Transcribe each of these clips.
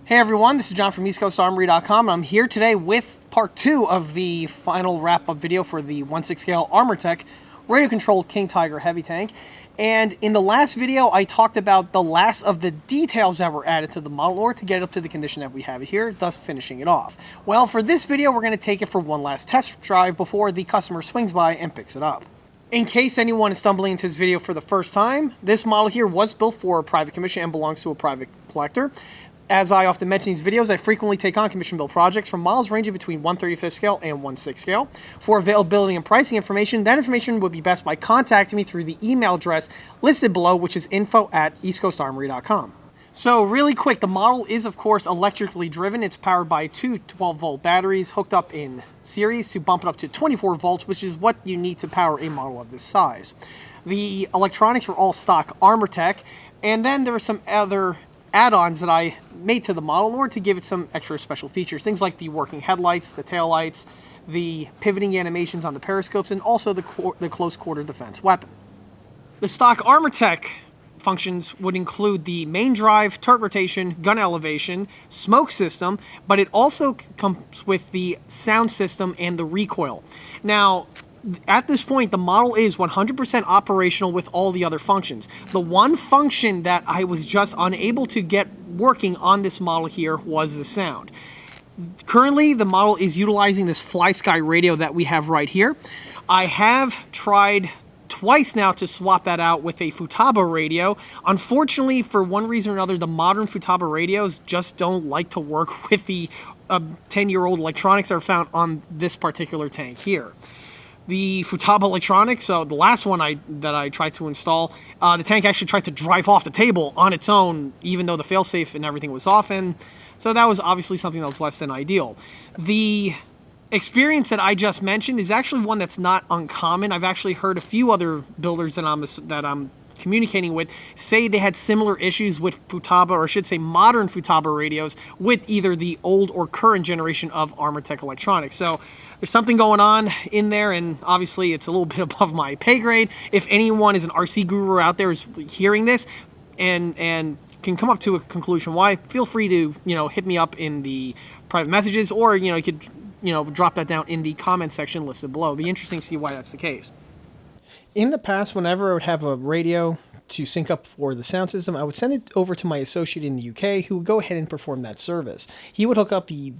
Hey everyone, this is John from EastCoastArmory.com. I'm here today with part 2 of the final wrap-up video for the 1/6 scale Armortek radio-controlled King Tiger heavy tank. And in the last video, I talked about the last of the details that were added to the model in order to get it up to the condition that we have it here, thus finishing it off. Well, for this video, we're going to take it for one last test drive before the customer swings by and picks it up. In case anyone is stumbling into this video for the first time, this model here was built for a private commission and belongs to a private collector. As I often mention in these videos, I frequently take on commission-built projects from models ranging between 1/35 scale and 1/6 scale. For availability and pricing information, that information would be best by contacting me through the email address listed below, which is info@eastcoastarmory.com. So really quick, the model is of course electrically driven. It's powered by two 12-volt batteries hooked up in series to bump it up to 24 volts, which is what you need to power a model of this size. The electronics are all stock Armortek, and then there are some other add-ons that I made to the model in order to give it some extra special features. Things like the working headlights, the tail lights, the pivoting animations on the periscopes, and also the close quarter defense weapon. The stock Armortek functions would include the main drive, turret rotation, gun elevation, smoke system, but it also comes with the sound system and the recoil. Now, at this point, the model is 100% operational with all the other functions. The one function that I was just unable to get working on this model here was the sound. Currently, the model is utilizing this FlySky radio that we have right here. I have tried twice now to swap that out with a Futaba radio. Unfortunately, for one reason or another, the modern Futaba radios just don't like to work with the 10-year-old electronics that are found on this particular tank here. The Futaba electronics, so the last one that I tried to install, the tank actually tried to drive off the table on its own, even though the failsafe and everything was off, and so that was obviously something that was less than ideal. The experience that I just mentioned is actually one that's not uncommon. I've actually heard a few other builders that I'm communicating with say they had similar issues with Futaba, or I should say modern Futaba radios, with either the old or current generation of Armortek electronics. So there's something going on in there, and obviously it's a little bit above my pay grade. If anyone is an RC guru out there is hearing this and can come up to a conclusion why, feel free to hit me up in the private messages, or you could drop that down in the comment section listed below. It'd be interesting to see why that's the case. In the past, whenever I would have a radio to sync up for the sound system, I would send it over to my associate in the UK who would go ahead and perform that service. He would hook up the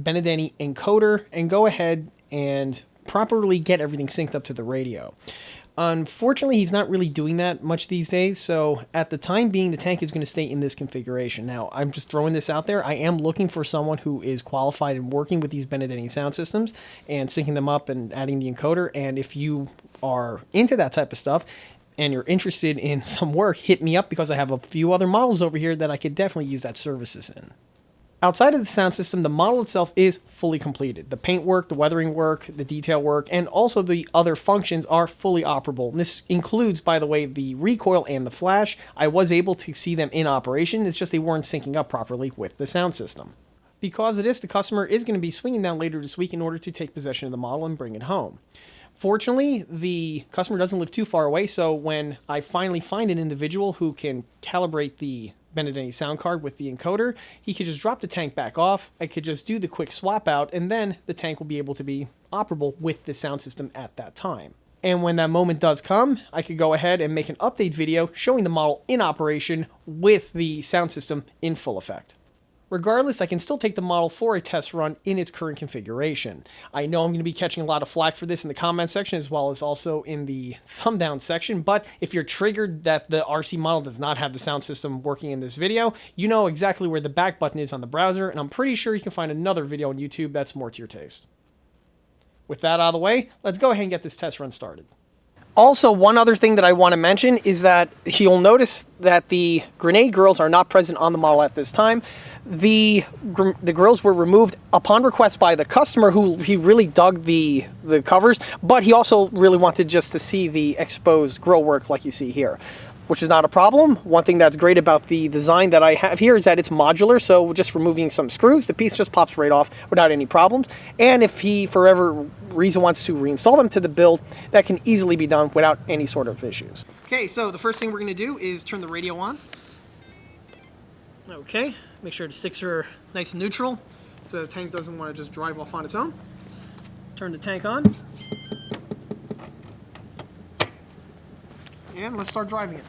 Benedetti encoder and go ahead and properly get everything synced up to the radio. Unfortunately, he's not really doing that much these days, so at the time being, the tank is going to stay in this configuration. Now, I'm just throwing this out there. I am looking for someone who is qualified in working with these Benedetti sound systems and syncing them up and adding the encoder, and if you are into that type of stuff and you're interested in some work, hit me up, because I have a few other models over here that I could definitely use that services in. Outside of the sound system, the model itself is fully completed. The paint work, the weathering work, the detail work, and also the other functions are fully operable. And this includes, by the way, the recoil and the flash. I was able to see them in operation. It's just they weren't syncing up properly with the sound system. Because of this, the customer is going to be swinging down later this week in order to take possession of the model and bring it home. Fortunately, the customer doesn't live too far away, so when I finally find an individual who can calibrate the Benedetti sound card with the encoder, he could just drop the tank back off. I could just do the quick swap out, and then the tank will be able to be operable with the sound system at that time. And when that moment does come, I could go ahead and make an update video showing the model in operation with the sound system in full effect. Regardless, I can still take the model for a test run in its current configuration. I know I'm going to be catching a lot of flack for this in the comment section as well as also in the thumb down section, but if you're triggered that the RC model does not have the sound system working in this video, you know exactly where the back button is on the browser, and I'm pretty sure you can find another video on YouTube that's more to your taste. With that out of the way, let's go ahead and get this test run started. Also, one other thing that I want to mention is that you'll notice that the grenade grills are not present on the model at this time. The grills were removed upon request by the customer, who he really dug the covers, but he also really wanted just to see the exposed grill work like you see here, which is not a problem. One thing that's great about the design that I have here is that it's modular, so just removing some screws, the piece just pops right off without any problems. And if he, for whatever reason, wants to reinstall them to the build, that can easily be done without any sort of issues. Okay, so the first thing we're going to do is turn the radio on. Okay, make sure the sticks are nice and neutral so the tank doesn't want to just drive off on its own. Turn the tank on. And let's start driving it.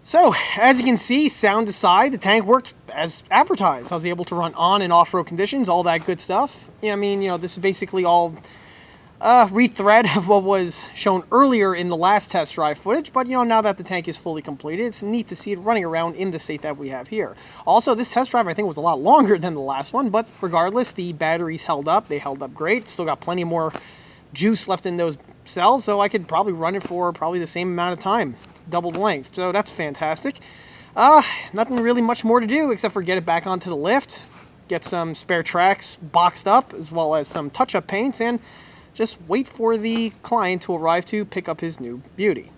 So, as you can see, sound aside, the tank worked as advertised. I was able to run on and off-road conditions, all that good stuff. I mean, this is basically all rethread of what was shown earlier in the last test drive footage, but now that the tank is fully completed, it's neat to see it running around in the state that we have here. Also, this test drive I think was a lot longer than the last one, but regardless, the batteries held up. They held up great. Still got plenty more juice left in those cells, so I could probably run it for probably the same amount of time. It's double the length, so that's fantastic. Nothing really much more to do except for get it back onto the lift, get some spare tracks boxed up, as well as some touch-up paints, and just wait for the client to arrive to pick up his new beauty.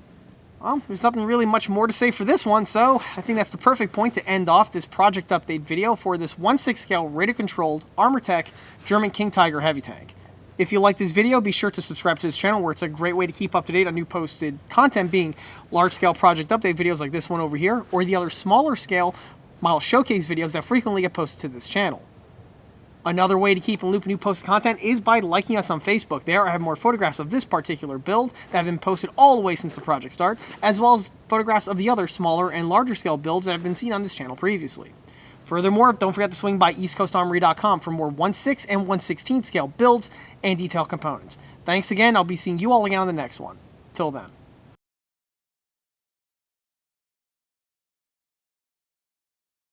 Well, there's nothing really much more to say for this one, so I think that's the perfect point to end off this project update video for this 1/6 scale radio-controlled Armortek German King Tiger heavy tank. If you like this video, be sure to subscribe to this channel, where it's a great way to keep up to date on new posted content, being large-scale project update videos like this one over here, or the other smaller-scale model showcase videos that frequently get posted to this channel. Another way to keep in loop new posted content is by liking us on Facebook. There I have more photographs of this particular build that have been posted all the way since the project start, as well as photographs of the other smaller and larger scale builds that have been seen on this channel previously. Furthermore, don't forget to swing by EastCoastArmory.com for more 1/6 and 1/16 scale builds and detailed components. Thanks again. I'll be seeing you all again on the next one. Till then.